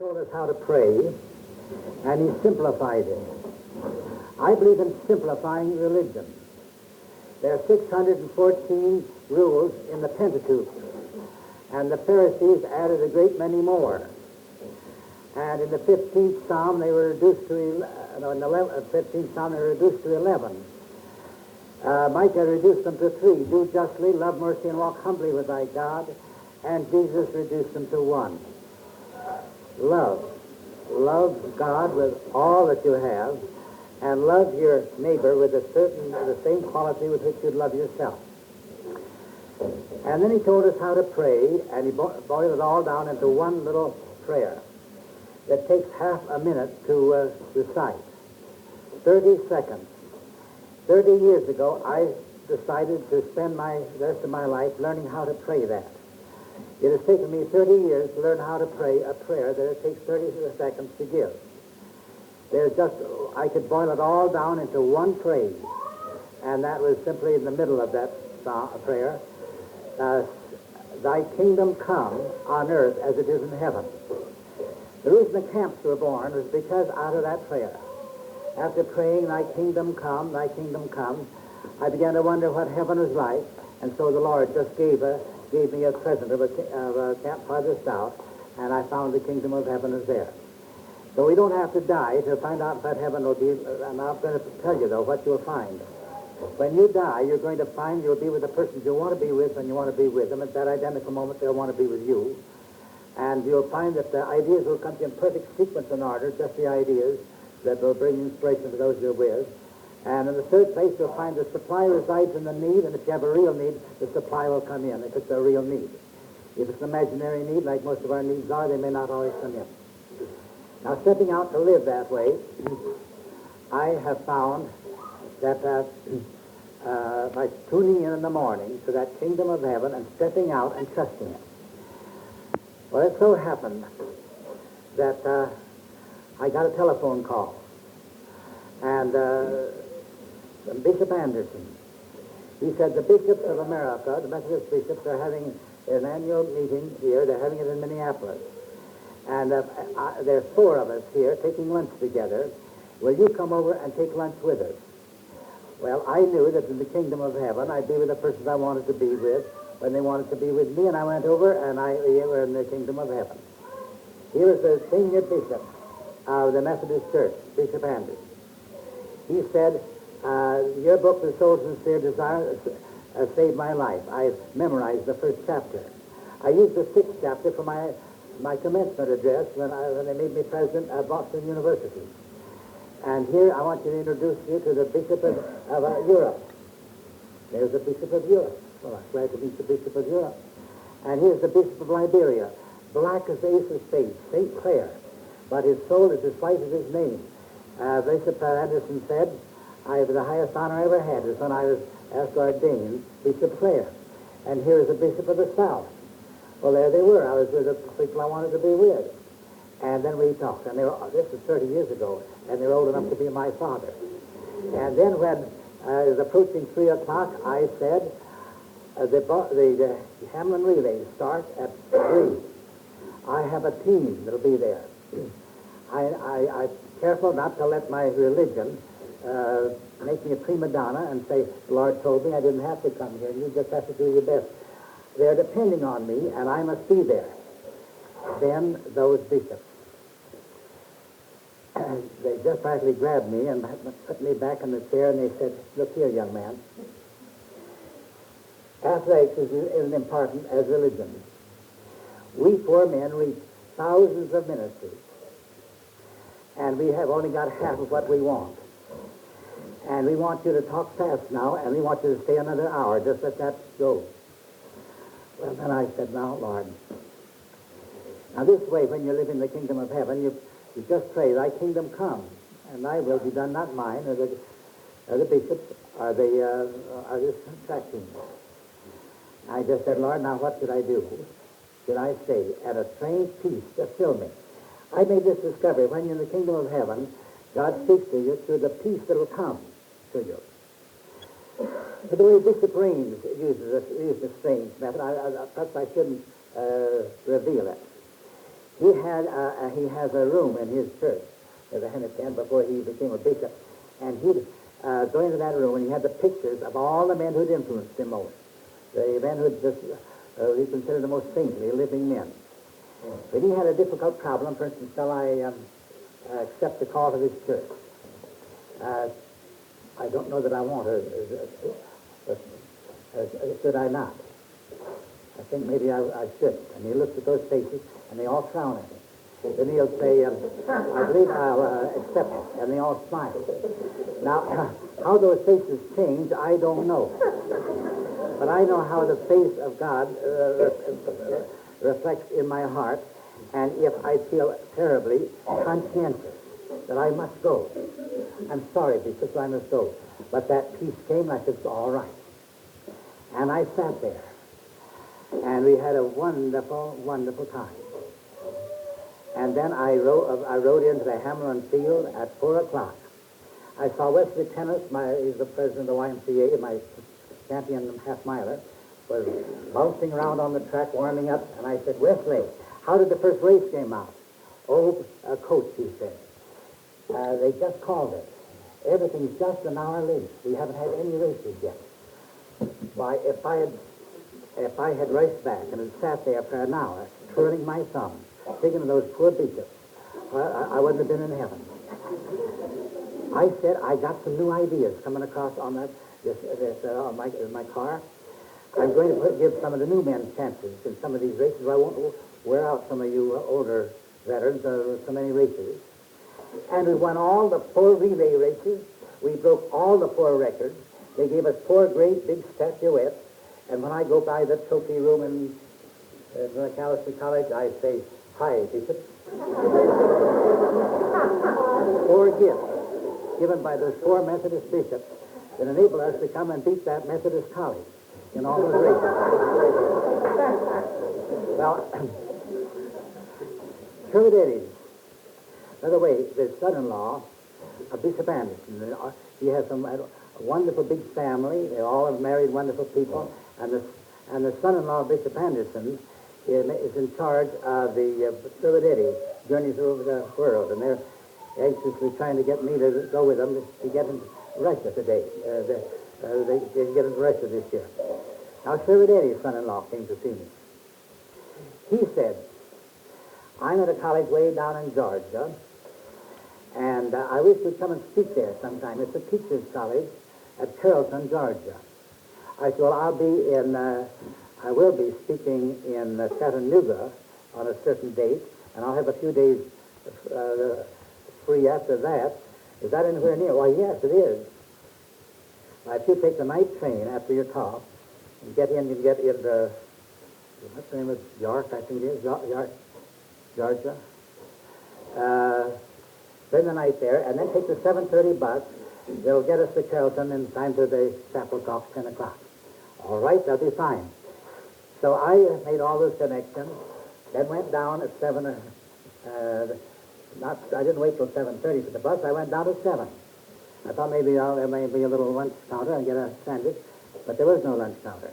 told us how to pray, and he simplified it. I believe in simplifying religion. There are 614 rules in the Pentateuch, and the Pharisees added a great many more. And in the 15th Psalm, they were reduced to 11. Micah reduced them to 3. Do justly, love mercy, and walk humbly with thy God. And Jesus reduced them to 1. Love. Love God with all that you have, and love your neighbor with the same quality with which you'd love yourself. And then he told us how to pray, and he boiled it all down into one little prayer that takes half a minute to recite. 30 seconds. 30 years ago, I decided to spend the rest of my life learning how to pray that. It has taken me 30 years to learn how to pray a prayer that it takes 30 seconds to give. I could boil it all down into one phrase, and that was simply in the middle of that prayer. Thy kingdom come on earth as it is in heaven. The reason the camps were born was because out of that prayer. After praying, thy kingdom come, I began to wonder what heaven was like, and so the Lord just gave me a present of a Camps Farthest Out, and I found the kingdom of heaven is there. So we don't have to die to find out what heaven will be. I'm not going to tell you, though, what you'll find. When you die, you're going to find you'll be with the persons you want to be with when you want to be with them. At that identical moment, they'll want to be with you. And you'll find that the ideas will come to you in perfect sequence and order, just the ideas that will bring inspiration to those you're with. And in the third place, you'll find the supply resides in the need, and if you have a real need, the supply will come in, if it's a real need. If it's an imaginary need, like most of our needs are, they may not always come in. Now, stepping out to live that way, I have found that by tuning in the morning to that kingdom of heaven and stepping out and trusting it. Well, it so happened that I got a telephone call, and from Bishop Anderson. He said the bishops of America, the Methodist bishops, are having an annual meeting here. They're having it in Minneapolis. And there's 4 of us here taking lunch together. Will you come over and take lunch with us? Well, I knew that in the kingdom of heaven, I'd be with the persons I wanted to be with when they wanted to be with me, and I went over, and we were in the kingdom of heaven. He was the senior bishop of the Methodist Church, Bishop Anderson. He said, your book, The Soul's Sincere Desire, saved my life. I've memorized the first chapter. I used the 6th chapter for my commencement address when they made me president of Boston University. And here I want you to introduce you to the Bishop of Europe. There's the Bishop of Europe. Well, I'm glad to meet the Bishop of Europe. And here's the Bishop of Liberia. Black as the ace of spades, St. Clair. But his soul is as white as his name. Bishop Anderson said, the highest honor I ever had was when I was asked to ordain Bishop Clair. And here's the Bishop of the South. Well, there they were. I was with the people I wanted to be with. And then we talked. And this was 30 years ago, and they were old enough to be my father. And then when it was approaching 3 o'clock, I said, the Hamlin relay starts at 3. I have a team that'll be there. I'm careful not to let my religion make me a prima donna and say, the Lord told me I didn't have to come here. You just have to do your best. They're depending on me, and I must be there. Then those bishops, they just practically grabbed me and put me back in the chair, and they said, look here, young man. Athletics is as important as religion. We 4 men reach thousands of ministries, and we have only got half of what we want. And we want you to talk fast now, and we want you to stay another hour. Just let that go. Well, then I said, now, Lord, now this way, when you live in the kingdom of heaven, you just pray, thy kingdom come, and thy will be done, not mine, or the bishops, or the track team. I just said, Lord, now what should I do? Should I stay? And a strange peace just filled me. I made this discovery. When you're in the kingdom of heaven, God speaks to you through the peace that will come to you. But the way Bishop Raines uses a strange method, perhaps I shouldn't reveal it. He has a room in his church as a Hennepin before he became a bishop, and he'd go into that room, and he had the pictures of all the men who'd influenced him most, the men who'd just he considered the most saintly living men. But he had a difficult problem. For instance, shall I accept the call of his church? I don't know that I want to. Should I not? I think maybe I should. And he looks at those faces, and they all frown at him. Then he'll say, I believe I'll accept it. And they all smile. Now, how those faces change, I don't know. But I know how the face of God reflects in my heart. And if I feel terribly conscientious that I must go, I'm sorry, because I must go. But that peace came, and I said, it's all right. And I sat there. And we had a wonderful, wonderful time. And then I rode into the Hamlin Field at 4 o'clock. I saw Wesley Tennis, he's the president of the YMCA, my champion half-miler, was bouncing around on the track, warming up, and I said, Wesley, how did the first race game out? Oh, coach, he said. They just called it. Everything's just an hour late. We haven't had any races yet. Why, if I had raced back and had sat there for an hour, twirling my thumb, thinking of those poor bishops, I wouldn't have been in heaven. I said, I got some new ideas coming across on my car. I'm going to give some of the new men chances in some of these races. I won't wear out some of you older veterans so many races. And we won all the 4 relay races. We broke all the 4 records. They gave us 4 great big statuettes. And when I go by the trophy room in Macalester College, I say, hi, Bishop. 4 gifts given by those 4 Methodist bishops that enable us to come and beat that Methodist college in all those races. Well, Shepherd Daily. By the way, the son-in-law of Bishop Anderson, he has a wonderful big family. They all have married wonderful people. And the son-in-law of Bishop Anderson is in charge of the Shepherd Daily journeys over the world. And they're anxiously trying to get me to go with them to get in Russia today. They get into Russia this year. Now, Shepherd Daily's son-in-law came to see me. He said, I'm at a college way down in Georgia, and I wish you'd come and speak there sometime. It's a teacher's college at Carrollton, Georgia. I said, well, I will be speaking in Chattanooga on a certain date, and I'll have a few days free after that. Is that anywhere near? Why, yes, it is. If you take the night train after your talk, and get in, what's the name of York, I think it is, York, Georgia. Spend the night there, and then take the 7:30 bus. They'll get us to Carrollton in time for the chapel talk, 10 o'clock. All right, that'll be fine. So I made all those connections, then went down at 7, I didn't wait till 7:30 for the bus. I went down at 7. I thought maybe there may be a little lunch counter and get a sandwich, but there was no lunch counter.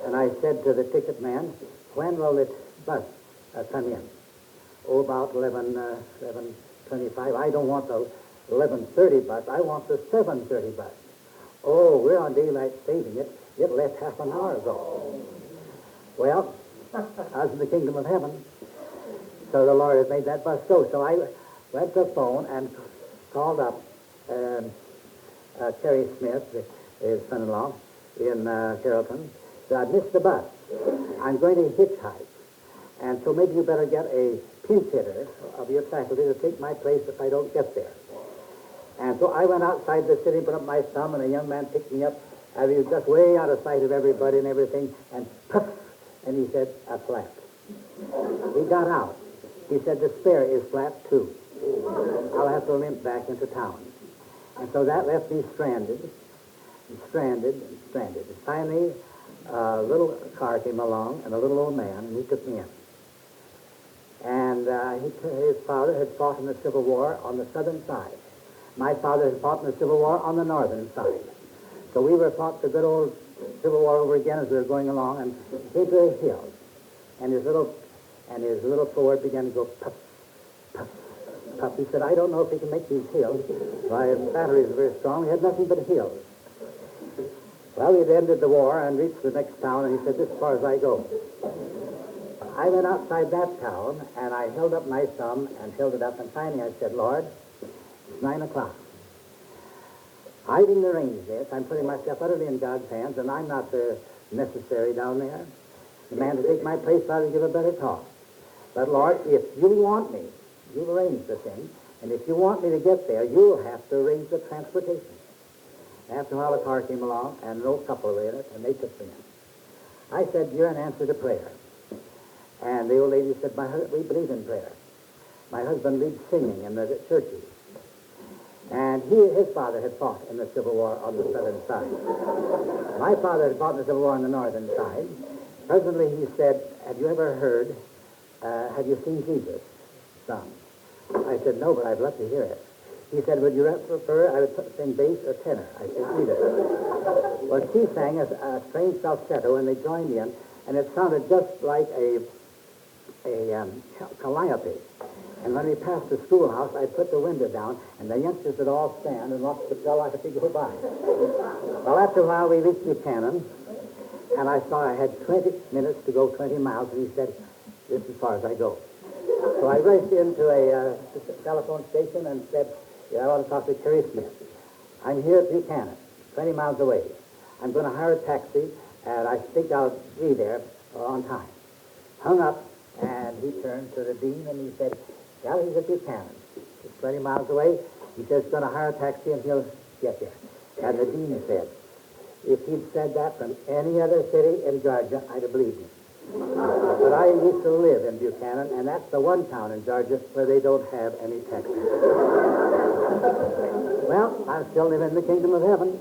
And I said to the ticket man, when will this bus come in? Oh, about 11:25. I don't want the 11:30 bus. I want the 7:30 bus. Oh, we're on daylight saving it. It left half an hour ago. Well, I was in the kingdom of heaven, so the Lord has made that bus go. So I went to the phone and called up Terry Smith, his son-in-law, in Carrollton. So I'd missed the bus. I'm going to hitchhike. And so maybe you better get a pinch hitter of your faculty to take my place if I don't get there. And so I went outside the city, put up my thumb, and a young man picked me up. I was just way out of sight of everybody and everything, and puff, and he said, a flat. He got out. He said, the spare is flat, too. I'll have to limp back into town. And so that left me stranded. And finally, a little car came along, and a little old man, and he took me in. And his father had fought in the Civil War on the southern side. My father had fought in the Civil War on the northern side. So we were fought the good old Civil War over again as we were going along, and came to a hill. And his little and his little forward began to go puff, puff, puff. He said, I don't know if he can make these hills. My batteries are very strong. He had nothing but hills. Well, he'd ended the war and reached the next town, and he said, this as far as I go. I went outside that town, and I held up my thumb and held it up, and finally I said, Lord, it's 9 o'clock. I didn't arrange this. I'm putting myself utterly in God's hands, and I'm not the necessary down there. The man to take my place ought to give a better talk. But, Lord, if you want me, you'll arrange the thing, and if you want me to get there, you'll have to arrange the transportation. After a while, a car came along, and an old couple were in it, and they took me in. I said, you're an answer to prayer. And the old lady said, we believe in prayer. My husband leads singing in the churches. And his father had fought in the Civil War on the southern side. My father had fought in the Civil War on the northern side. Presently he said, have you ever heard, have you seen Jesus sung? I said, no, but I'd love to hear it. He said, would you prefer I would sing bass or tenor? I said, either. Well, she sang a strange falsetto, and they joined in, and it sounded just like a calliope. And when we passed the schoolhouse, I'd put the window down, and the youngsters would all stand and watch the calliope go by. Well, after a while, we reached Buchanan, and I saw I had 20 minutes to go 20 miles, and he said, this is as far as I go. So I raced into a telephone station and said, I want to talk to Kerry Smith. I'm here at Buchanan, 20 miles away. I'm going to hire a taxi, and I think I'll be there on time. Hung up, and he turned to the dean, and he said, yeah, he's at Buchanan. He's 20 miles away. He says he's going to hire a taxi, and he'll get there. And the dean said, if he'd said that from any other city in Georgia, I'd have believed him. But I used to live in Buchanan, and that's the one town in Georgia where they don't have any taxis. Well, I still live in the kingdom of heaven.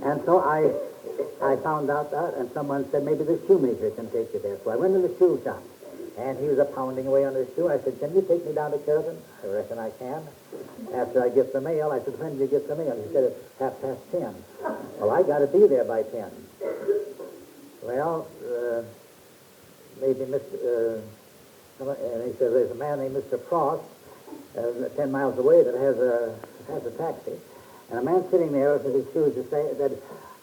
And so I found out that, and someone said, maybe the shoemaker can take you there. So I went to the shoe shop, and he was pounding away on his shoe. I said, can you take me down to Carrollton? I reckon I can. After I get the mail, I said, when did you get the mail? He said, it's 10:30. Well, I got to be there by 10. Well, maybe Mr. And he said, there's a man named Mr. Frost 10 miles away that has a taxi. And a man sitting there with his shoes to say that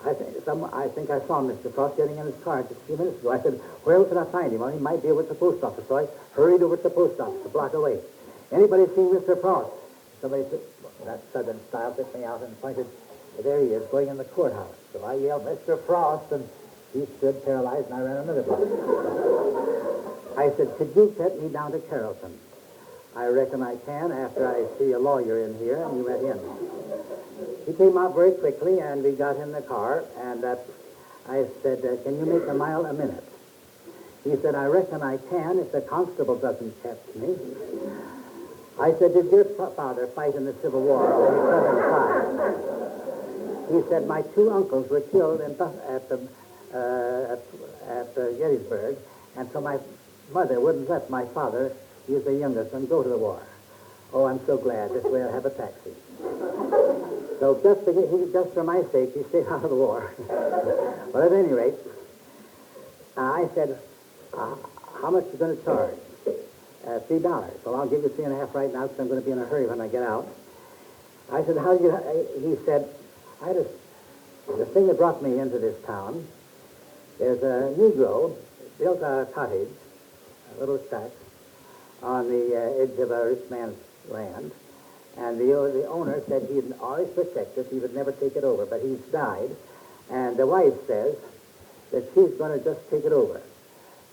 I think I saw Mr. Frost getting in his car just a few minutes ago. I said, where else can I find him? Well, he might be over at the post office. So I hurried over to the post office a block away. Anybody seen Mr. Frost? Somebody said, that southern style took me out and pointed, there he is, going in the courthouse. So I yelled, Mr. Frost, and he stood paralyzed, and I ran another block. I said, could you get me down to Carrollton? I reckon I can after I see a lawyer in here, and he went in. He came out very quickly, and we got in the car, and I said, can you make a mile a minute? He said, I reckon I can if the constable doesn't catch me. I said, did your father fight in the Civil War on the southern side? He said, my two uncles were killed at Gettysburg, and so my mother wouldn't let my father, he was the youngest one, go to the war. Oh, I'm so glad. This way I'll have a taxi. So just for my sake, he stayed out of the war. But at any rate, I said, how much are you going to charge? $3. Well, I'll give you 3.5 right now because I'm going to be in a hurry when I get out. I said, he said, the thing that brought me into this town, there's a Negro built a cottage, a little shack, on the edge of a rich man's land. And the owner said he'd always protect it, he would never take it over, but he's died. And the wife says that she's going to just take it over.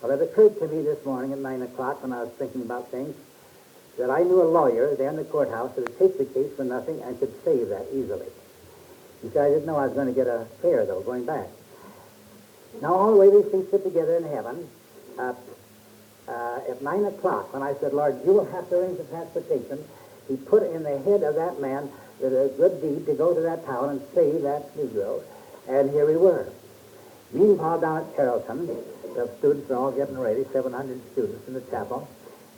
Well, it occurred to me this morning at 9 o'clock when I was thinking about things that I knew a lawyer there in the courthouse that would take the case for nothing and could save that easily. He said, I didn't know I was going to get a fare, though, going back. Now, all the way these things fit together in heaven, at 9 o'clock, when I said, Lord, you will have to arrange the transportation, he put in the head of that man with a good deed to go to that town and save that Negro. And here we were. Meanwhile, down at Carrollton, the students are all getting ready, 700 students in the chapel,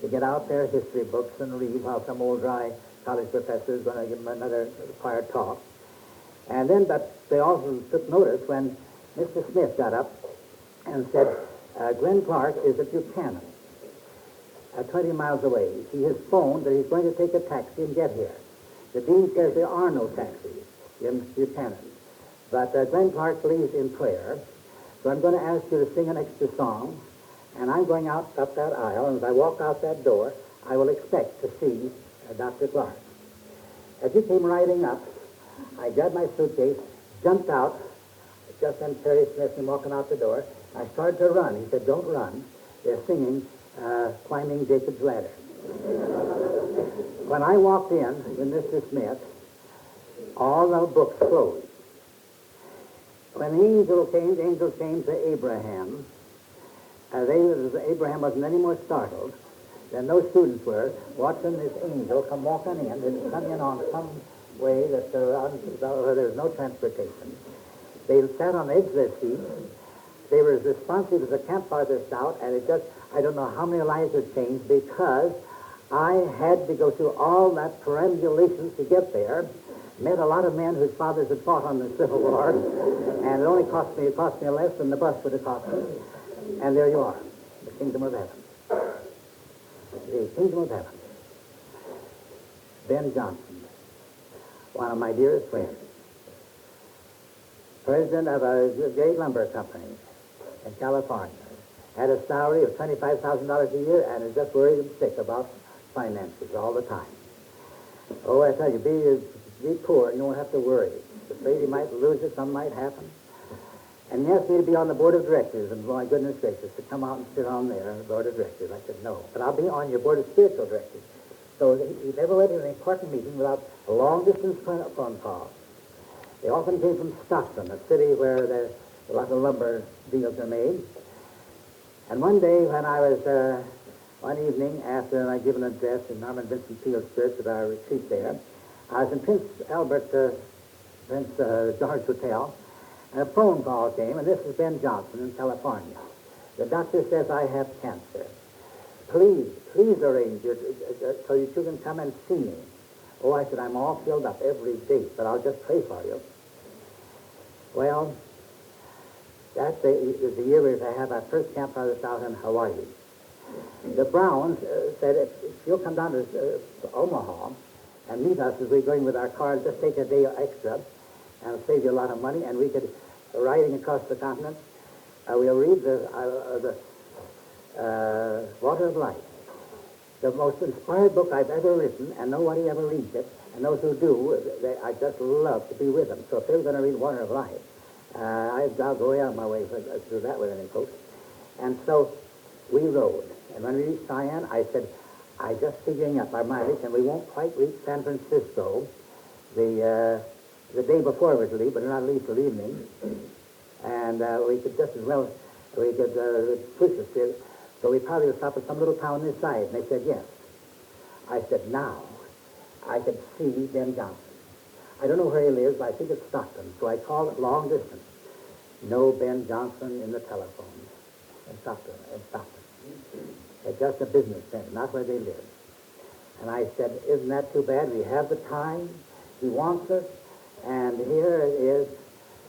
to get out their history books and read while some old dry college professor is going to give them another required talk. And then, but they also took notice when Mr. Smith got up and said, Glenn Clark is at Buchanan. 20 miles away. He has phoned that he's going to take a taxi and get here. The dean says there are no taxis in Buchanan. But Glenn Clark believes in prayer, so I'm going to ask you to sing an extra song, and I'm going out up that aisle, and as I walk out that door, I will expect to see Dr. Clark. As he came riding up, I grabbed my suitcase, jumped out, just then Terry Smith came walking out the door. I started to run. He said, "Don't run. They're singing Climbing Jacob's Ladder." When I walked in Mr. Smith, all the books closed. When the angels came to Abraham, Abraham wasn't any more startled than those students were watching this angel come walking in and come in on some way that where there was no transportation. They sat on the edge of their seats. They were as responsive as the Camps Farthest Out, and I don't know how many lives had changed because I had to go through all that perambulations to get there. Met a lot of men whose fathers had fought on the Civil War, and it cost me less than the bus would have cost me. And there you are, the kingdom of heaven. The kingdom of heaven. Ben Johnson, one of my dearest friends, president of a great lumber company in California, had a salary of $25,000 a year and is just worried and sick about finances all the time. Oh, I tell you, be poor and you won't have to worry. Afraid you might lose it, something might happen. And he asked me to be on the board of directors, and my goodness gracious, to come out and sit on there, the board of directors. I said, no, but I'll be on your board of spiritual directors. So he never went to an important meeting without a long-distance phone call. They often came from Stockton, a city where a lot of lumber deals are made. And one day when I was, one evening after I'd given an address in Norman Vincent Field's church at our retreat there, I was in Prince George Hotel, and a phone call came, and this is Ben Johnson in California. The doctor says I have cancer. Please arrange it so you two can come and see me. Oh, I said, I'm all filled up every day, but I'll just pray for you. Well, that is the year where I had our first Camp Farthest Out in Hawaii. The Browns said, if you'll come down to Omaha and meet us as we're going with our car, just take a day extra, and it'll save you a lot of money, and we could, riding across the continent, we'll read the Water of Life, the most inspired book I've ever written, and nobody ever reads it, and those who do, I just love to be with them. So if they were going to read Water of Life, I'll go out of my way to do that with any folks. And so we rode, and when we reached Cheyenne, I said, I just figuring up our mileage, and we won't quite reach San Francisco the day before we were to leave, but not leave till evening. And we could just as well, we could push us here. So we probably would stop at some little town this side. And they said, yes. I said, now I could see Ben Johnson. I don't know where he lives, but I think it's Stockton. So I called it long distance. No Ben Johnson in the telephone. In Stockton. It's just a business center, not where they live. And I said, isn't that too bad? We have the time. He wants us. And here it is.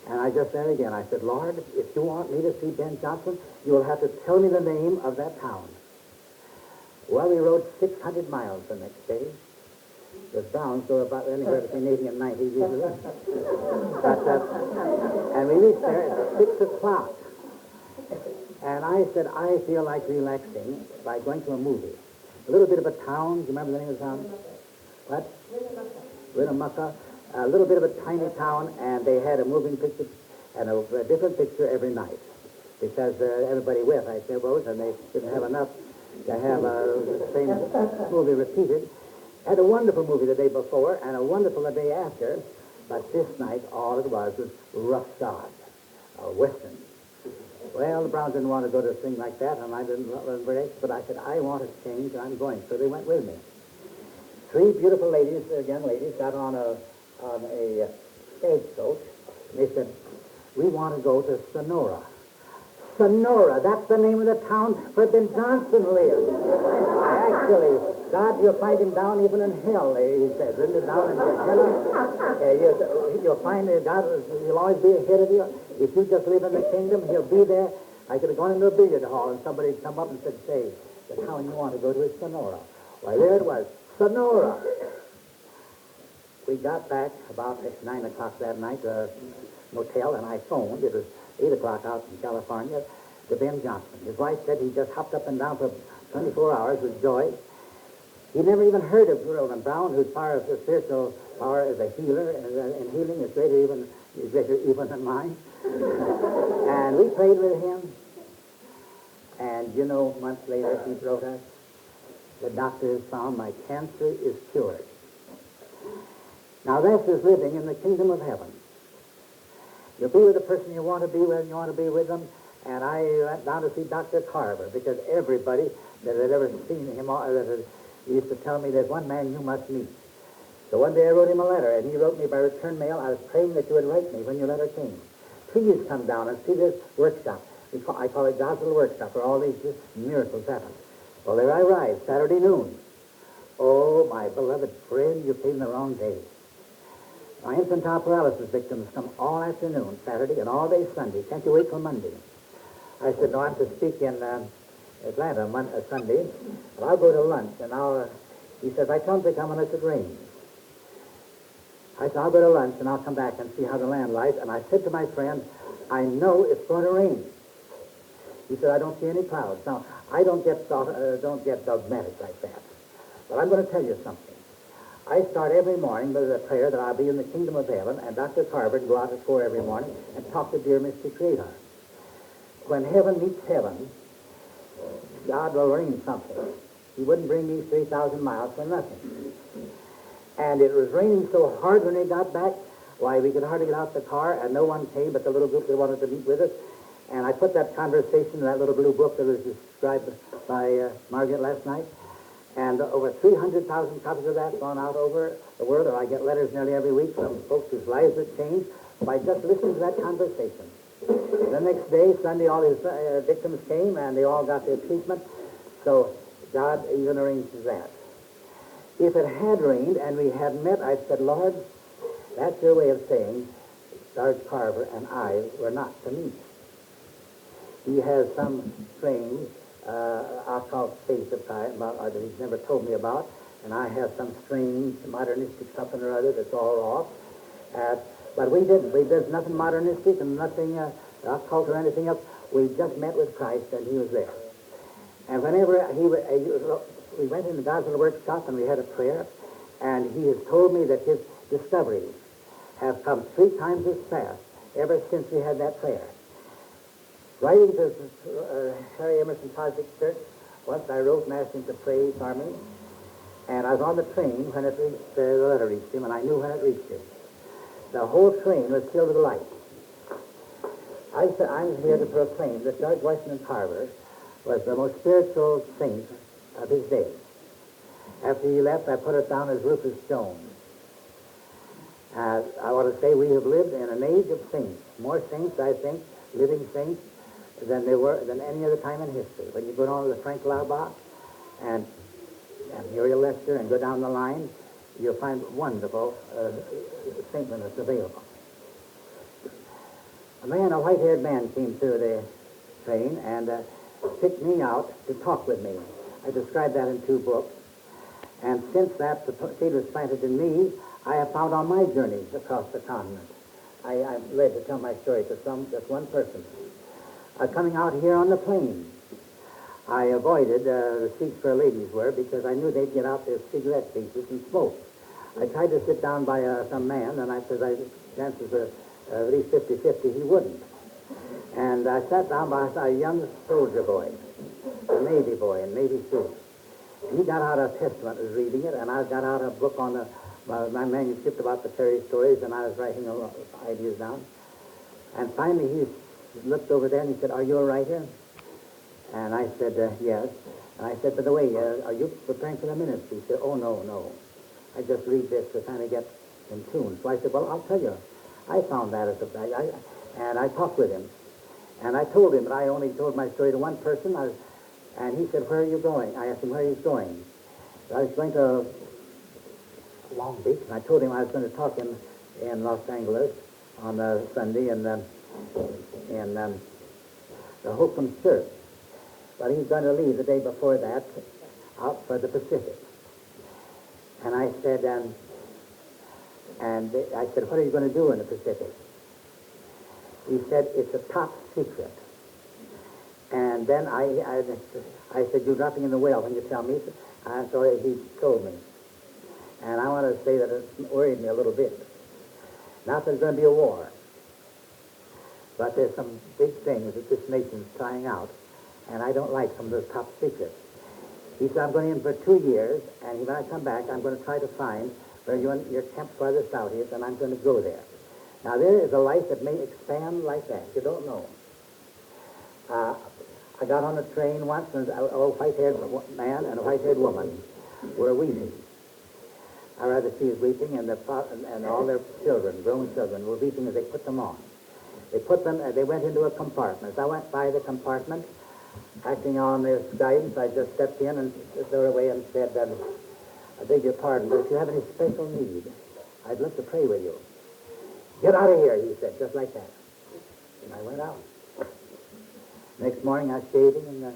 And I just said again, I said, Lord, if you want me to see Ben Johnson, you will have to tell me the name of that town. Well, we rode 600 miles the next day. The Browns go about anywhere between 80 and 90 usually. And we reached there at 6 o'clock. And I said, I feel like relaxing by going to a movie. A little bit of a town. Do you remember the name of the town? What? Winnemucca. A little bit of a tiny town, and they had a moving picture and a different picture every night because everybody went, I suppose, and they didn't have enough to have the same movie repeated. Had a wonderful movie the day before and a wonderful the day after, but this night all it was Rough Shod, a Western. Well, the Browns didn't want to go to a thing like that, and I didn't embrace, but I said, I want to change, and I'm going. So they went with me. 3 beautiful ladies, young ladies, got on a stagecoach, and they said, we want to go to Sonora. Sonora, that's the name of the town where Ben Johnson lives. Actually, God, you'll find him down even in hell, he said. Down in hell. You'll find that God, he'll always be ahead of you. If you just live in the kingdom, he'll be there. I could have gone into a billiard hall, and somebody come up and said, say, The town you want to go to is Sonora. Why, there it was, Sonora. We got back about 9 o'clock that night to a motel, and I phoned. It was 8 o'clock out in California to Ben Johnson. His wife said he just hopped up and down for 24 hours with joy. He never even heard of Roland Brown, whose power of spiritual power as a healer and healing is greater even than mine. And we prayed with him. And you know, months later he wrote us, the doctor has found my cancer is cured. Now this is living in the kingdom of heaven. You'll be with the person you want to be with, and you want to be with them. And I went down to see Dr. Carver, because everybody that had ever seen him used to tell me, there's one man you must meet. So one day I wrote him a letter, and he wrote me by return mail. I was praying that you would write me when your letter came. Please come down and see this workshop. I call it God's little workshop, where all these miracles happen. Well, there I arrived, Saturday noon. Oh, my beloved friend, you came the wrong day. My infantile paralysis victims come all afternoon, Saturday, and all day Sunday. Can't you wait till Monday? I said, no, I'm to speak in Atlanta Sunday, and I'll go to lunch, and he says, I tell them to come unless it rains. I said, I'll go to lunch, and I'll come back and see how the land lies. And I said to my friend, I know it's going to rain. He said, I don't see any clouds. Now, I don't get dogmatic like that. But I'm going to tell you something. I start every morning with a prayer that I'll be in the kingdom of heaven, and Dr. Carver would go out at 4 every morning and talk to dear Mr. Creator. When heaven meets heaven, God will rain something. He wouldn't bring me 3,000 miles for nothing. And it was raining so hard when we got back, why, we could hardly get out the car, and no one came but the little group that wanted to meet with us. And I put that conversation in that little blue book that was described by Margaret last night. And over 300,000 copies of that gone out over the world, or I get letters nearly every week from folks whose lives have changed by just listening to that conversation. The next day, Sunday, all his victims came, and they all got their treatment. So God even arranged that. If it had rained and we had met, I said, Lord, that's your way of saying Sarge Carver and I were not to meet. He has some strange occult faith of time that he's never told me about, and I have some strange modernistic something or other that's all off. But we didn't. There's nothing modernistic and nothing occult or anything else. We just met with Christ, and he was there. And whenever we went in the God's little workshop and we had a prayer, and he has told me that his discoveries have come 3 times as fast ever since we had that prayer. Writing to Harry Emerson Cosmic Church, once I wrote and asked him to pray for me, and I was on the train when the letter reached him, and I knew when it reached him. The whole train was filled with light. I'm here to proclaim that George Washington Carver was the most spiritual saint of his day. After he left, I put it down as Rufus Jones. I want to say we have lived in an age of saints, more saints, I think, living saints, than any other time in history. When you go down to the Frank Laubach and Muriel Lester and go down the line, you'll find wonderful saintliness available. A white-haired man came through the train and picked me out to talk with me. I described that in 2 books. And since that seed was planted in me, I have found on my journeys across the continent. I'm led to tell my story to just one person. Coming out here on the plain, I avoided the seats where ladies were because I knew they'd get out their cigarette cases and smoke. I tried to sit down by some man, and I said, chances are at least 50-50 he wouldn't. And I sat down by a young soldier boy, a Navy boy in Navy suit. And he got out a Testament, was reading it, and I got out a book on my manuscript about the fairy stories, and I was writing ideas down. And finally he looked over there and he said, "Are you a writer?" And I said, "Yes." And I said, "By the way, are you preparing for the ministry?" He said, "Oh, no. I just read this to kind of get in tune." So I said, "Well, I'll tell you. I found that as and I talked with him. And I told him that I only told my story to one person. And he said, "Where are you going?" I asked him where he was going. I was going to Long Beach, and I told him I was going to talk in Los Angeles on Sunday in the Hopeland Church. Well, he's going to leave the day before that out for the Pacific. And I said, I said, what are you going to do in the Pacific? He said, it's a top secret. And then I said, you're dropping in the well when you tell me. And so he told me. And I want to say that it worried me a little bit. Not that there's going to be a war, but there's some big things that this nation's trying out, and I don't like some of those top secrets. He said, I'm going in for 2 years, and when I come back, I'm going to try to find where your Camps Farthest Out is, and I'm going to go there. Now, there is a life that may expand like that. You don't know. I got on a train once, and an old white-haired man and a white-haired woman were weeping. I rather she was weeping, and all their children, grown children, were weeping as they put them on. They went into a compartment. As I went by the compartment, acting on their guidance, I just stepped in and threw away and said, I beg your pardon, but if you have any special need, I'd love to pray with you. Get out of here, he said, just like that. And I went out. Next morning, I was shaving in the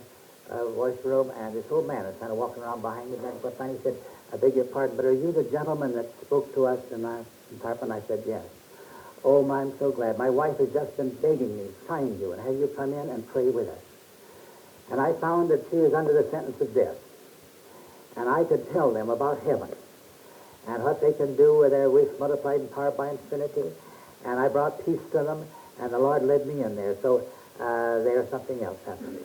washroom, and this old man was kind of walking around behind me. And but finally he said, I beg your pardon, but are you the gentleman that spoke to us in our compartment? I said, yes. Oh, I'm so glad. My wife has just been begging me, trying you, and have you come in and pray with us. And I found that she was under the sentence of death. And I could tell them about heaven and what they can do with their wish multiplied and powered by infinity. And I brought peace to them, and the Lord led me in there. So there's something else happened.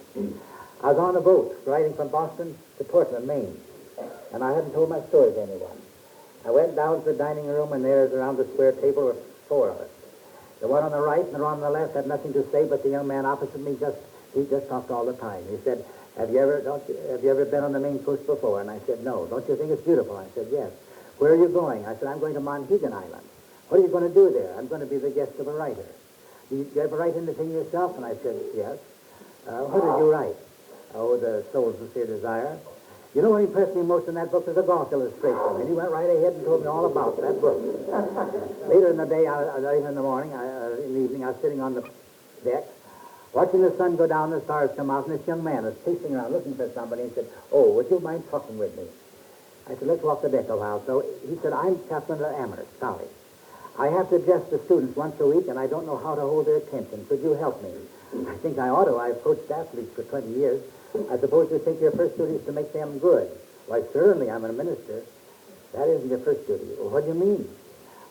I was on a boat riding from Boston to Portland, Maine, and I hadn't told my story to anyone. I went down to the dining room, and there's around the square table were 4 of us. The one on the right and the one on the left had nothing to say, but the young man opposite me he just talked all the time. He said, have you ever been on the Maine coast before? And I said, no. Don't you think it's beautiful? I said, yes. Where are you going? I said, I'm going to Monhegan Island. What are you going to do there? I'm going to be the guest of a writer. You ever write anything yourself? And I said, yes. What did you write? Oh, The Soul's Sincere Desire. You know what impressed me most in that book was a golf illustration. And he went right ahead and told me all about that book. Later in the day, later in the morning, in the evening, I was sitting on the deck, watching the sun go down, the stars come out, and this young man was pacing around looking for somebody. He said, oh, would you mind talking with me? I said, let's walk the deck a while. So he said, I'm chaplain at Amherst College. I have to address the students once a week, and I don't know how to hold their attention. Could you help me? I think I ought to. I've coached athletes for 20 years. I suppose you think your first duty is to make them good. Why, certainly, I'm a minister. That isn't your first duty. Well, what do you mean?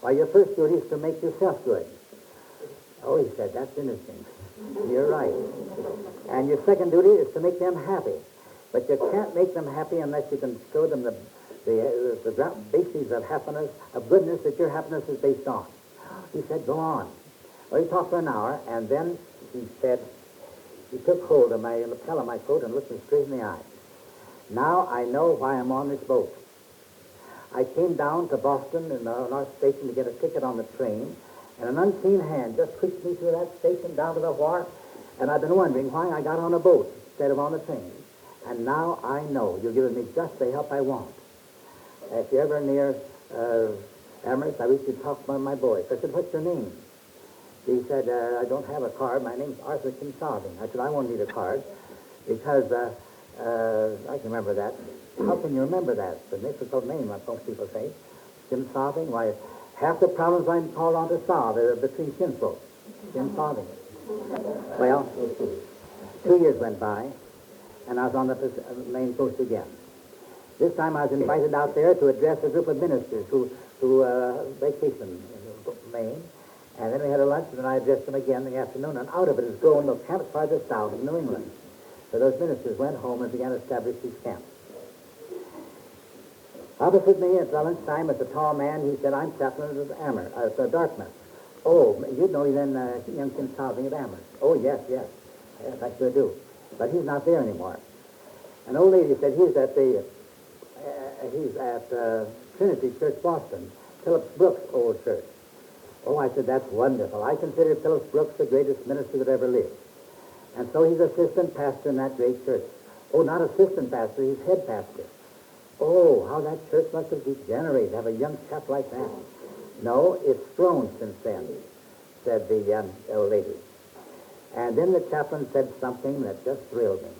Why, your first duty is to make yourself good. Oh, he said, that's interesting. You're right. And your second duty is to make them happy. But you can't make them happy unless you can show them the bases of happiness, of goodness that your happiness is based on. He said, go on. Well, he talked for an hour, and then he said, he took hold of my lapel of my coat and looked me straight in the eye. Now I know why I'm on this boat. I came down to Boston in the North Station to get a ticket on the train, and an unseen hand just pushed me through that station down to the wharf, and I've been wondering why I got on a boat instead of on the train. And now I know you've given me just the help I want. If you're ever near Amherst, I wish you'd talk to my boys. I said, what's your name? He said, I don't have a card. My name's Arthur Kinsaving. I said, I won't need a card because I can remember that. How can you remember that? It's a difficult name, like most people say. Kinsaving? Why, half the problems I'm called on to solve are between kinsfolk. Kinsaving. Well, 2 years went by, and I was on the Maine coast again. This time I was invited out there to address a group of ministers who vacation in Maine. And then we had a lunch, and then I addressed them again in the afternoon. And out of it has grown the Camps Farthest Out in New England. So those ministers went home and began to establish these camps. Opposite me at lunchtime was a tall man. He said, I'm chaplain of Amherst, Dartmouth. Oh, you know then young Kinsaving of Amherst. Oh, yes, I sure do. But he's not there anymore. An old lady said he's at Trinity Church, Boston, Phillips Brooks' old church. Oh, I said, that's wonderful. I consider Phillips Brooks the greatest minister that ever lived. And so he's assistant pastor in that great church. Oh, not assistant pastor, he's head pastor. Oh, how that church must have degenerated to have a young chap like that. No, it's grown since then, said the old lady. And then the chaplain said something that just thrilled me.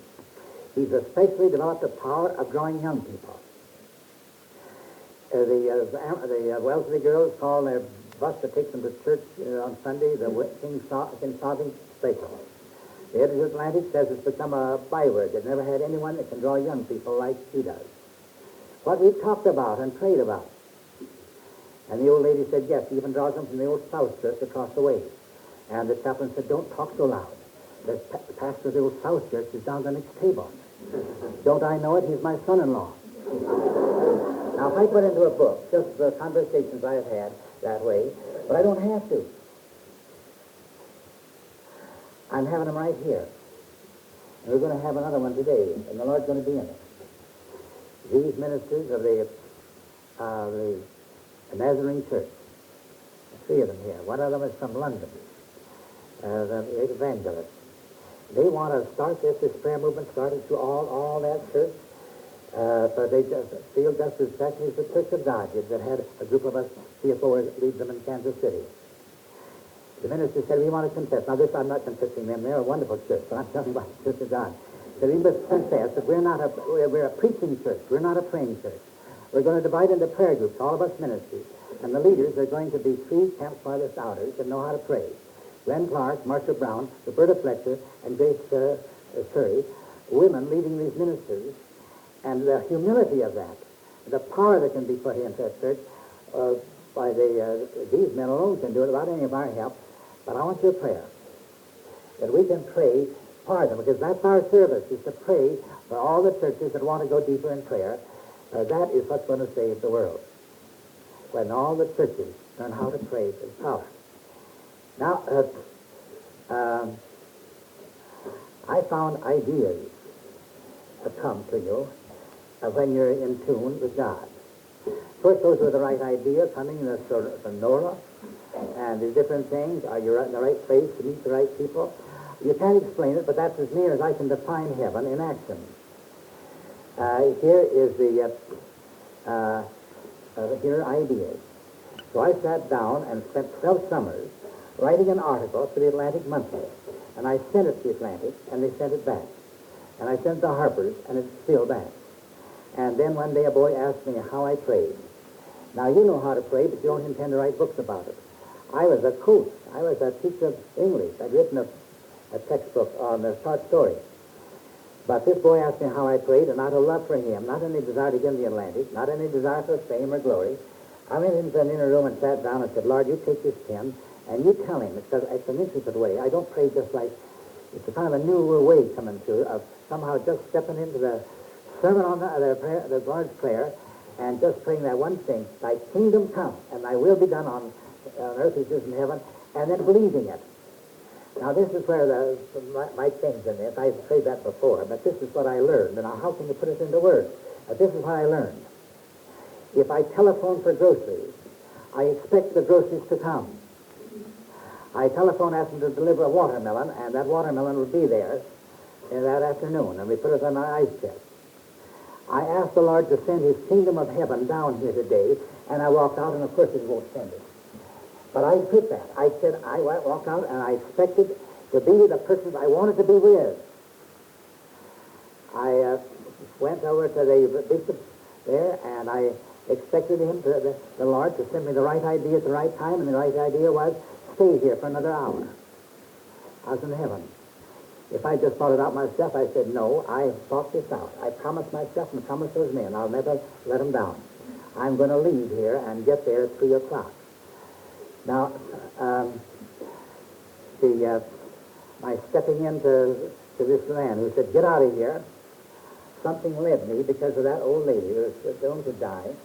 He's especially developed the power of drawing young people. The wealthy girls call their bus that takes them to church on Sunday the King Solving Special. The editor of Atlantic says it's become a byword. They've never had anyone that can draw young people like he does. What we've talked about and prayed about. And the old lady said, yes, he even draws them from the old South Church across the way. And the chaplain said, don't talk so loud. The pastor of the old South Church is down the next table. Don't I know it? He's my son-in-law. Now, if I put into a book just the conversations I've had that way, but I don't have to. I'm having them right here. And we're going to have another one today, and the Lord's going to be in it. These ministers of the Nazarene Church, three of them here. One of them is from London, the evangelist. They want to start this prayer movement started through all that church. But they just feel just as exactly as the Church of God did that had a group of us CFOs lead them in Kansas City. The minister said, we want to confess. Now, this, I'm not confessing them. They're a wonderful church, but I'm talking about the Church of God. So we must confess that we're a preaching church. We're not a praying church. We're going to divide into prayer groups, all of us ministers. And the leaders are going to be three Camps Farthest Outers that know how to pray. Glenn Clark, Marcia Brown, Roberta Fletcher, and Grace Curry, women leading these ministers. And the humility of that, the power that can be put into that church, by these men alone can do it without any of our help. But I want your prayer, that we can pray for them, because that's our service, is to pray for all the churches that want to go deeper in prayer. That is what's going to save the world. When all the churches learn how to pray for power. Now, I found ideas that come to you when you're in tune with God. First, those were the right idea, coming from Noah, and the different things. Are you in the right place to meet the right people? You can't explain it, but that's as near as I can define heaven in action. Here is here are ideas. So I sat down and spent 12 summers writing an article for the Atlantic Monthly, and I sent it to the Atlantic, and they sent it back. And I sent it to Harper's, and it's still back. And then one day a boy asked me how I prayed. Now, you know how to pray, but you don't intend to write books about it. I was a coach. I was a teacher of English. I'd written a textbook on a short story. But this boy asked me how I prayed, and out of love for him, not any desire to get in the Atlantic, not any desire for fame or glory, I went into an inner room and sat down and said, Lord, you take this pen, and you tell him, because it's an intricate way. I don't pray just like, it's a kind of a new way coming through, of somehow just stepping into the sermon on the Lord's Prayer, and just praying that one thing, thy kingdom come, and thy will be done on earth as it is in heaven, and then believing it. Now, this is where my things in this. I've prayed that before, but this is what I learned. And how can you put it into words? But this is what I learned. If I telephone for groceries, I expect the groceries to come. I telephone asking to deliver a watermelon, and that watermelon will be there in that afternoon, and we put it on our ice chest. I asked the Lord to send his kingdom of heaven down here today, and I walked out, and of course he won't send it. But I did that. I said, I walked out, and I expected to be the persons I wanted to be with. I went over to the bishop there, and I expected him, the Lord, to send me the right idea at the right time, and the right idea was, stay here for another hour. I was in heaven. If I just thought it out myself, I said, no, I thought this out. I promised myself and promised those men, I'll never let them down. I'm going to leave here and get there at 3 o'clock. Now, my stepping into this man who said, get out of here, something led me, because of that old lady who was going to die,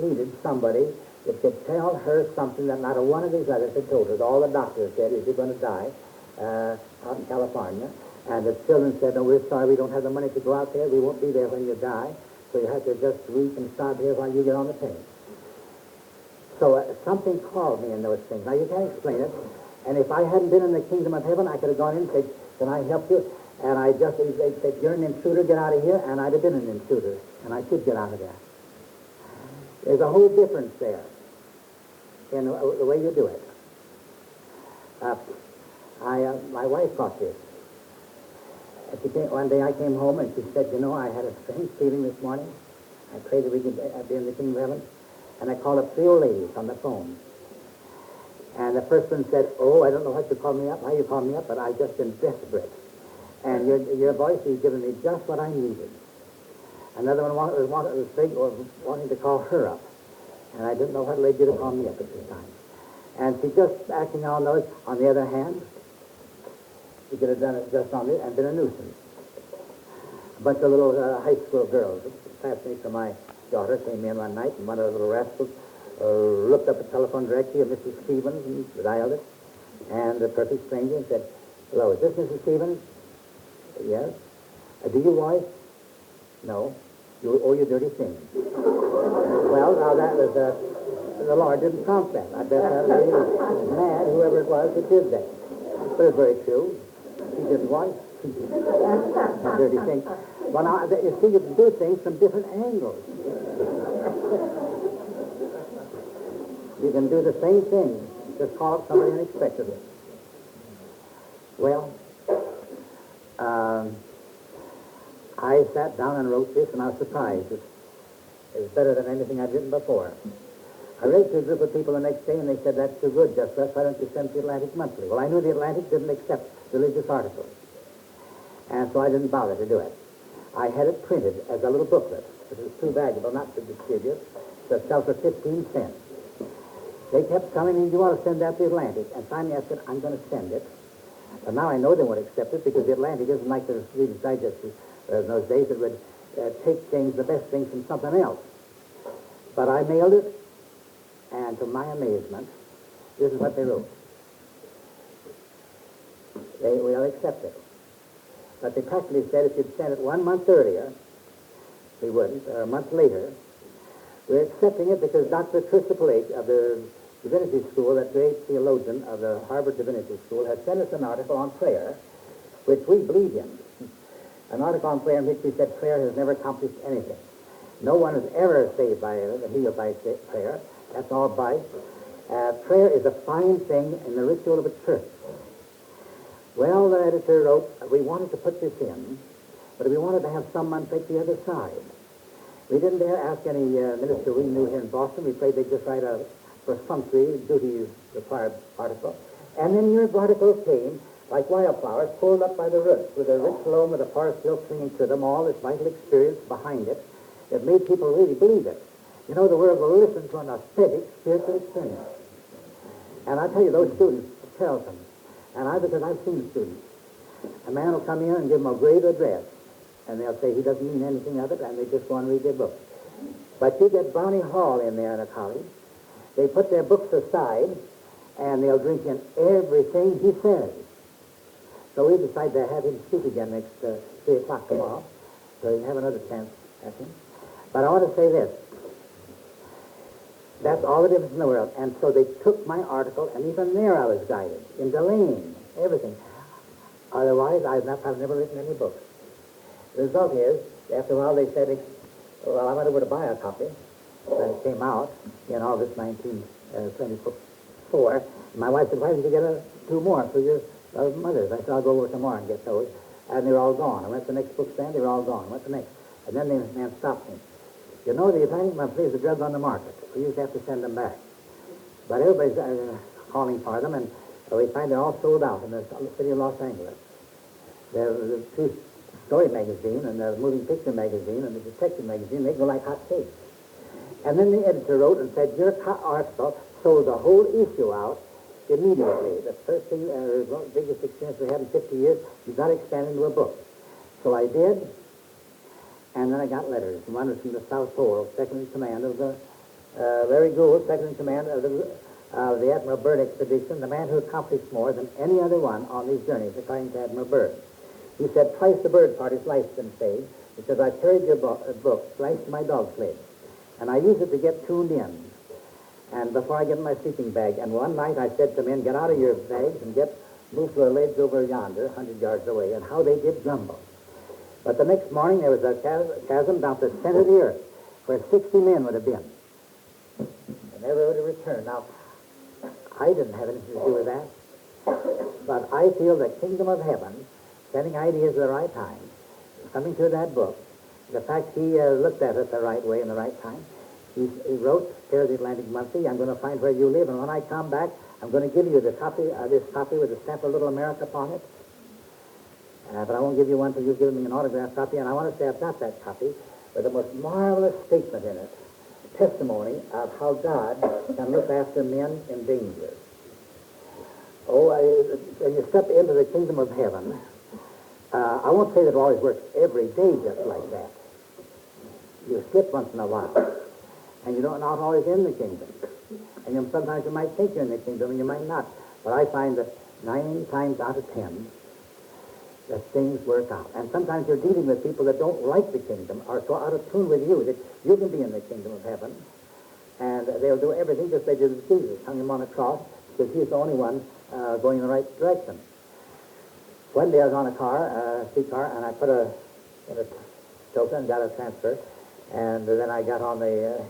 needed somebody that could tell her something that not a one of these others had told her. All the doctors said, is you're going to die out in California. And the children said, no, we're sorry, we don't have the money to go out there. We won't be there when you die. So you have to just weep and sob here while you get on the plane. So something called me in those things. Now, you can't explain it. And if I hadn't been in the kingdom of heaven, I could have gone in and said, can I help you? And they said, you're an intruder, get out of here. And I'd have been an intruder. And I should get out of there. There's a whole difference there in the way you do it. My wife caught this. One day I came home and she said, you know, I had a strange feeling this morning. I prayed that we could be in the kingdom of heaven. And I called up 3 old ladies on the phone. And the first one said, oh, I don't know what you called me up, how you called me up, but I've just been desperate. And your voice has given me just what I needed. Another one was wanting to call her up. And I didn't know what led you to call me up at this time. And she just acting on those. On the other hand, she could have done it just on it and been a nuisance. A bunch of little high school girls, classmates of my daughter, came in one night, and one of the little rascals looked up a telephone directory of Mrs. Stevens and dialed it. And the perfect stranger and said, hello, is this Mrs. Stevens? Yes. Do you voice? No. You dirty thing. Well, now that was, the Lord didn't prompt that. I bet that was mad, whoever it was that did that. But it's very true. He didn't voice. A dirty thing. Well, now, you see, you can do things from different angles. You can do the same thing. Just call up somebody unexpectedly. Well, I sat down and wrote this, and I was surprised. It was better than anything I'd written before. I read to a group of people the next day, and they said, that's too good, just why don't you send the Atlantic Monthly? Well, I knew the Atlantic didn't accept religious articles, and so I didn't bother to do it. I had it printed as a little booklet. It was too valuable not to distribute, so it sells for 15 cents. They kept telling me, you want to send that to the Atlantic? And finally I said, I'm going to send it. But now I know they won't accept it because the Atlantic isn't like the Reader's Digest in those days. It would take things, the best things, from something else. But I mailed it, and to my amazement, this is what they wrote. They will accept it. But they practically said if you'd sent it 1 month earlier, we wouldn't, or a month later. We're accepting it because Dr. Christopher Lake of the Divinity School, that great theologian of the Harvard Divinity School, has sent us an article on prayer, which we believe in. An article on prayer in which he said prayer has never accomplished anything. No one is ever saved by it, healed by prayer. That's all by. Prayer is a fine thing in the ritual of a church. Well, the editor wrote, we wanted to put this in, but we wanted to have someone take the other side. We didn't dare ask any minister we knew here in Boston. We prayed they'd just write a perfunctory, duty-required article. And then your article came like wildflowers pulled up by the roots, with a rich loam of the forest still clinging to them, all this vital experience behind it. It made people really believe it. You know, the world will listen to an authentic spiritual experience. And I tell you, those students tell them, and because I've seen students, a man will come in and give them a grave address, and they'll say he doesn't mean anything of it, and they just go and read their books. But you get Brownie Hall in there in a college, they put their books aside, and they'll drink in everything he says. So we decided to have him speak again next 3 o'clock tomorrow, so you can have another chance at him. But I want to say this. That's all the difference in the world. And so they took my article, and even there I was guided, in delaying everything. Otherwise, I've never written any books. The result is, after a while they said, well, I went over to buy a copy. When it came out in August 1924, my wife said, why didn't you get 2 more for your mothers? I said, I'll go over tomorrow and get those. And they were all gone. I went to the next bookstand, they were all gone. I went to the next. And then the man stopped me. You know, the Atlantic Monthly is a drug on the market. We used to have to send them back. But everybody's calling for them, and we find they're all sold out in the city of Los Angeles. The two-story magazine and the moving picture magazine and the detective magazine, they go like hotcakes. And then the editor wrote and said, your article sold the whole issue out immediately. The first thing, biggest experience we had in 50 years, you got to expand into a book. So I did. And then I got letters. One was from the South Pole, second in command of the Larry Gould, second in command of the Admiral Byrd expedition, the man who accomplished more than any other one on these journeys, according to Admiral Byrd. He said, twice the Byrd party's life's been saved because I carried your book twice to my dog sled. And I use it to get tuned in. And before I get in my sleeping bag. And one night I said to men, get out of your bags and move to a ledge over yonder, 100 yards away. And how they did grumble. But the next morning, there was a chasm down to the center of the earth where 60 men would have been. And never would have returned. Now, I didn't have anything to do with that. But I feel the kingdom of heaven getting ideas at the right time, coming through that book. The fact he looked at it the right way and the right time. He wrote, here at the Atlantic Monthly, I'm going to find where you live, and when I come back, I'm going to give you the copy, this copy with the stamp of Little America upon it. But I won't give you one until you've given me an autographed copy, and I want to say I've got that copy with the most marvelous statement in it, testimony of how God can look after men in danger. When you step into the kingdom of heaven, I won't say that it always works every day just like that. You skip once in a while, and you're not always in the kingdom. And sometimes you might think you're in the kingdom, and you might not. But I find that 9 times out of 10, that things work out. And sometimes you're dealing with people that don't like the kingdom, or so out of tune with you that you can be in the kingdom of heaven, and they'll do everything just as they did with Jesus, hung him on a cross, because he's the only one going in the right direction. One day I was on a streetcar, and I put in a token and got a transfer, and then I got on the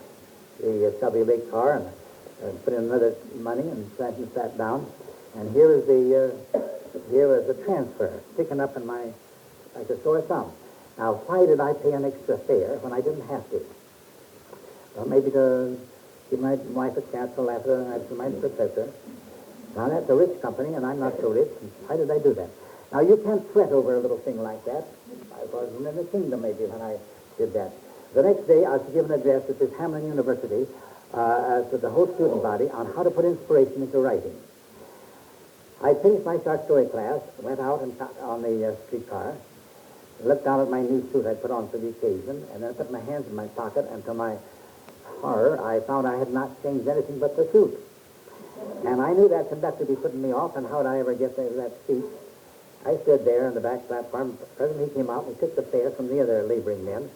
Stubby Lake car and put in another money and sat down, and here was the transfer sticking up in my, like a sore thumb. Now, why did I pay an extra fare when I didn't have to? Well, maybe to give my wife a chance to laugh at her and I my professor. Now, that's a rich company, and I'm not so rich. Why did I do that? Now, you can't fret over a little thing like that. I wasn't in the kingdom, maybe, when I did that. The next day, I was to give an address at this Hamlin University to the whole student body on how to put inspiration into writing. I finished my short story class, went out and on the streetcar, looked down at my new suit I put on for the occasion, and then I put my hands in my pocket, and to my horror, I found I had not changed anything but the suit. And I knew that conductor would be putting me off, and how would I ever get that seat? I stood there on the back platform. Presently he came out and he took the fare from the other laboring men.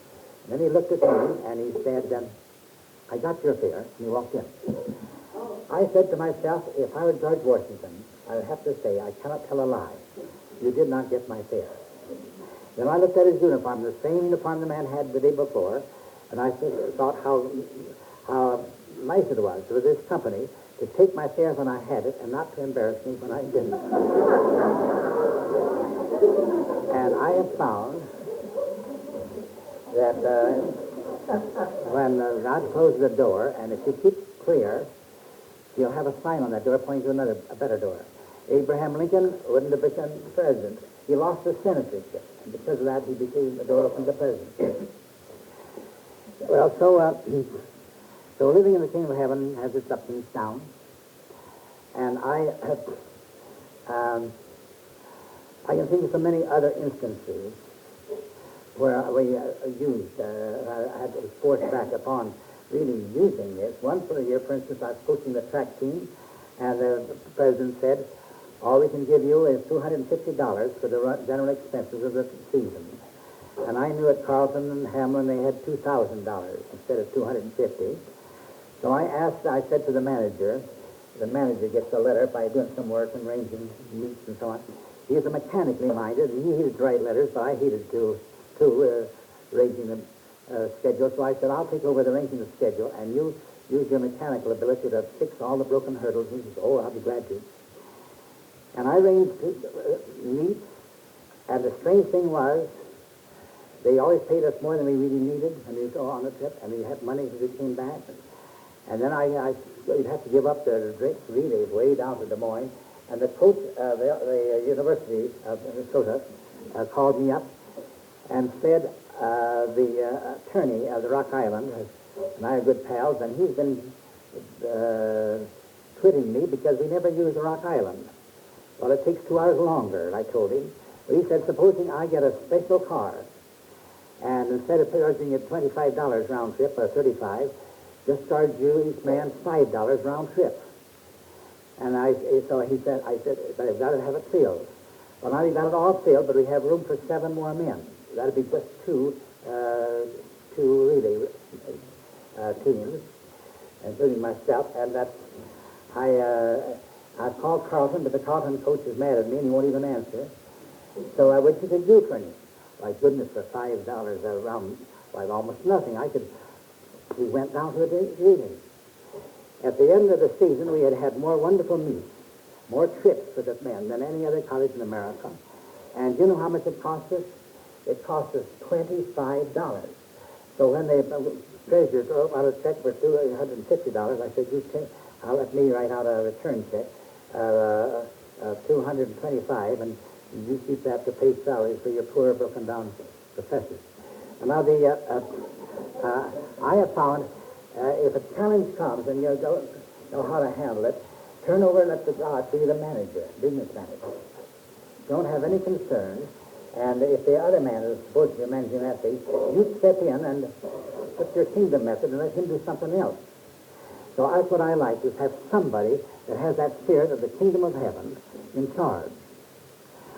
And then he looked at me and he said, I got your fare, and he walked in. I said to myself, if I were George Washington, I would have to say, I cannot tell a lie. You did not get my fare. Then I looked at his uniform, the same uniform the man had the day before, and I thought how nice it was for this company to take my fare when I had it and not to embarrass me when I didn't. And I have found that when God closes the door, and if you keep clear, you'll have a sign on that door pointing to a better door. Abraham Lincoln wouldn't have become president. He lost the senatorship, and because of that, he became the door open to president. Well, so living in the kingdom of heaven has its ups and its downs, and I can think of so many other instances where we I was forced back upon really using this. One for a year, for instance, I was coaching the track team, and the president said, all we can give you is $250 for the general expenses of the season. And I knew at Carlton and Hamlin they had $2,000 instead of $250. So I said to the manager gets a letter by doing some work and arranging meets and so on. He was a mechanically minded, and he hated to write letters, but I hated to arranging the schedule. So I said, I'll take over the arranging the schedule, and you use your mechanical ability to fix all the broken hurdles. And he says, I'll be glad to. And I arranged meets, and the strange thing was, they always paid us more than we really needed when we were on the trip, and we had money as we came back. And then we'd have to give up the relays way down to Des Moines. And the coach of the University of Minnesota called me up and said, the attorney of the Rock Island, and I are good pals, and he's been twitting me because we never use the Rock Island. Well, it takes 2 hours longer, I told him. But he said, supposing I get a special car, and instead of charging you $25 round trip, or $35, just charge you each man $5 round trip. And I said, but I've got to have it filled. Well, now we've got it all filled, but we have room for 7 more men. That'll be just two relay teams, including myself. And I called Carlton, but the Carlton coach is mad at me, and he won't even answer. So what you could do for me? My goodness, for $5 a round, like almost nothing. We went down to the meeting. At the end of the season, we had more wonderful meets, more trips for the men than any other college in America. And you know how much it cost us? It cost us $25. So when the treasurer wrote out a check for $250, I said, I'll let me write out a return check of $225, and you keep that to pay salaries for your poor, broken-down professors. And now I have found if a challenge comes and you don't know how to handle it, turn over and let the God be the manager, business manager. Don't have any concern. And if the other man is supposed to be managing that thing, you step in and put your kingdom method and let him do something else. So that's what I like, is have somebody that has that spirit of the kingdom of heaven in charge.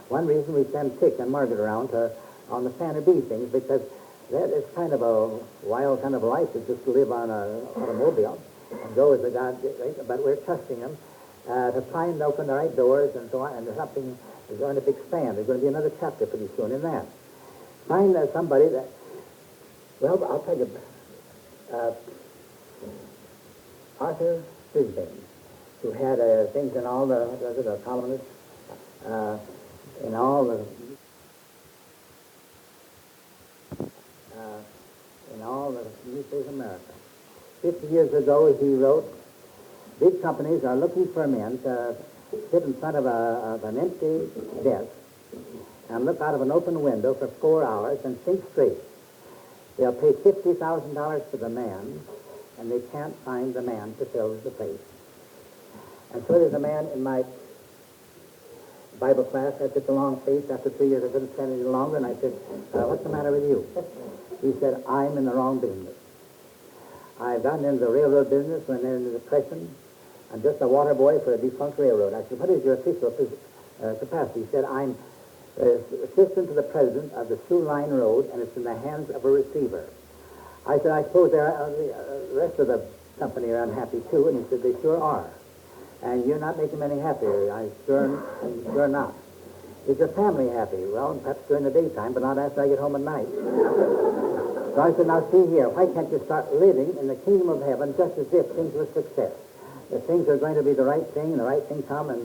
One reason we send Tick and Margaret around on the Santa Bee things, because that is kind of a wild kind of life, to just live on an automobile and go as a God, but we're trusting him to find open the right doors and so on, and something is going to expand. There's going to be another chapter pretty soon in that. Find somebody that, well, I'll tell you, Arthur Brisbane, who had things in all the columnists, in all the newspapers of America. 50 years ago, he wrote, big companies are looking for men to sit in front of an empty desk and look out of an open window for 4 hours and think straight. They'll pay $50,000 for the man, and they can't find the man to fill the place. And so there's a man in my Bible class. I took a long face. After 3 years, I couldn't stand any longer, and I said, what's the matter with you? He said, I'm in the wrong business. I've gotten into the railroad business when they're in the Depression. I'm just a water boy for a defunct railroad. I said, what is your official capacity? He said, I'm assistant to the president of the Sioux Line Road, and it's in the hands of a receiver. I said, I suppose the rest of the company are unhappy too, and he said, they sure are. And you're not making them any happier. I'm sure not. Is your family happy? Well, perhaps during the daytime, but not after I get home at night. So I said, now see here, why can't you start living in the kingdom of heaven just as if things were success? If things are going to be the right thing, and the right thing come, and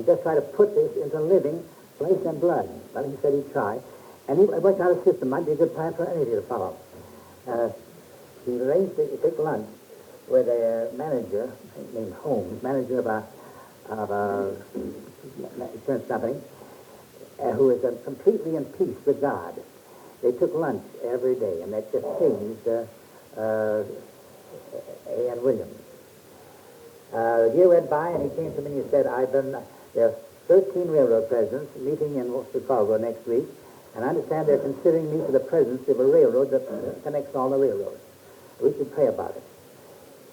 just try to put this into living flesh and blood. Well, he said he'd try. And he worked out a system. Might be a good plan for any of you to follow. He arranged to take lunch with a manager named Holmes, manager of a insurance company, who is completely in peace with God. They took lunch every day, and that just changed A.N. Williams. A year went by, and he came to me and he said, there are 13 railroad presidents meeting in Chicago next week, and I understand they're considering me for the presidency of a railroad that connects all the railroads. We should pray about it.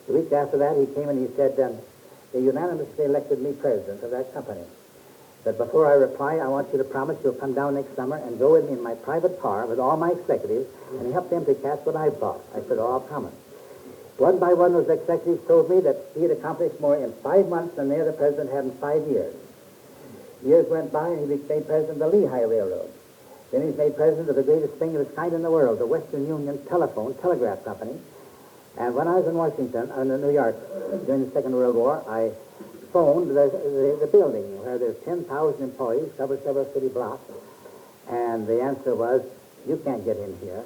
The week after that, he came and he said, they unanimously elected me president of that company. But before I reply, I want you to promise you'll come down next summer and go with me in my private car with all my executives and help them to cast what I've bought. I said, I'll promise. One by one, those executives told me that he had accomplished more in 5 months than the other president had in 5 years. Years went by, and he was made president of the Lehigh Railroad. Then he's made president of the greatest thing of its kind in the world, the Western Union Telegraph Company. And when I was in Washington, in New York, during the Second World War, I phoned the building where there's 10,000 employees, cover several city blocks, and the answer was, you can't get in here.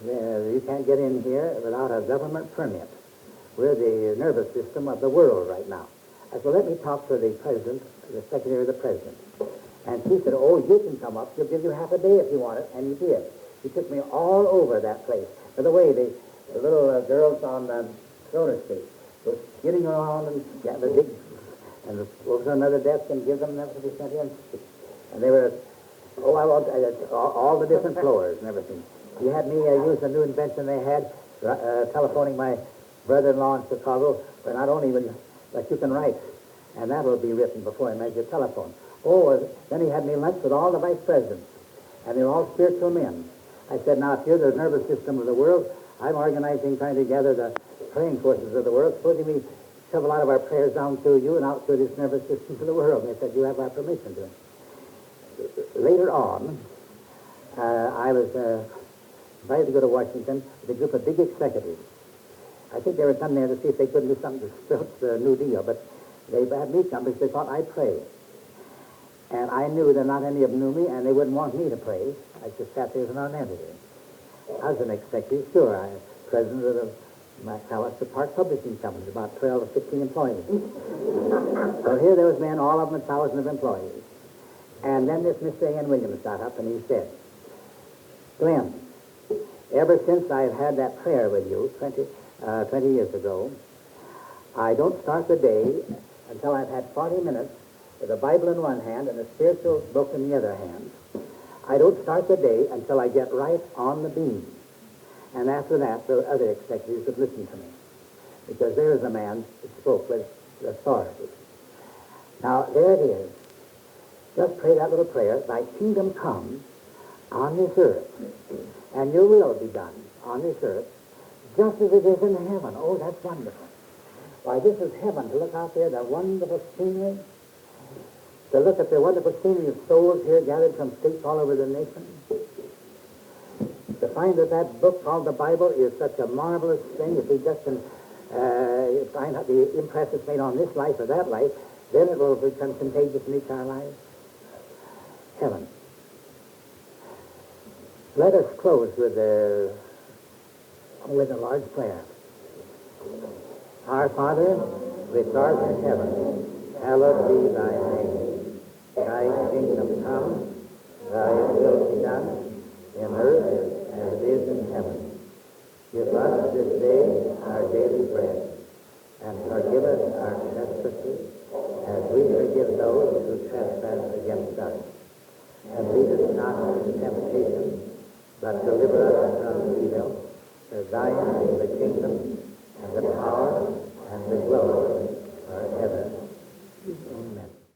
You can't get in here without a government permit. We're the nervous system of the world right now. I said, let me talk to the president, the secretary of the president. And she said, oh, you can come up. She'll give you half a day if you want it. And he did. He took me all over that place. By the way, the little girls on Schroeder Street was getting around and the big, and over to another desk and give them that to be sent in. And they were, all the different floors and everything. He had me use a new invention they had, telephoning my brother-in-law in Chicago, where not only but you can write, and that will be written before I make your telephone. Then he had me lunch with all the vice presidents, and they were all spiritual men. I said, now, if you're the nervous system of the world, I'm organizing, trying to gather the praying forces of the world. Supposing we shove a lot of our prayers down through you and out through this nervous system of the world. And they said, you have our permission to. Later on, I was invited to go to Washington with a group of big executives. I think they were coming there to see if they couldn't do something to stop the New Deal, but they had me come because they thought I'd pray. And I knew that not any of them knew me, and they wouldn't want me to pray. I just sat there as an nonentity. I was an executive, sure. I was president of the McAllister Park Publishing Company, about 12 or 15 employees. So here there was men, all of them 1,000 of employees. And then this Mr. A.N. Williams got up and he said, Glenn, ever since I've had that prayer with you 20 years ago, I don't start the day until I've had 40 minutes with a Bible in one hand and a spiritual book in the other hand. I don't start the day until I get right on the beam. And after that, the other executives would listen to me, because there is a man that spoke with authority. Now, there it is. Just pray that little prayer, thy kingdom come on this earth, and your will be done on this earth, just as it is in heaven. Oh, that's wonderful. Why, this is heaven, to look out there, the wonderful scenery, to look at the wonderful scenery of souls here gathered from states all over the nation, to find that that book called the Bible is such a marvelous thing. If we just can find out the impress it's made on this life or that life, then it will become contagious in each our lives. Heaven. Let us close with a Lord's Prayer. Our Father, which art in heaven, hallowed be thy name. Thy kingdom come, thy will be done, in earth as it is in heaven. Give us this day our daily bread, and forgive us our trespasses, as we forgive those who trespass against us. And lead us not into temptation, but deliver us from evil. For thine is the kingdom, and the power, and the glory,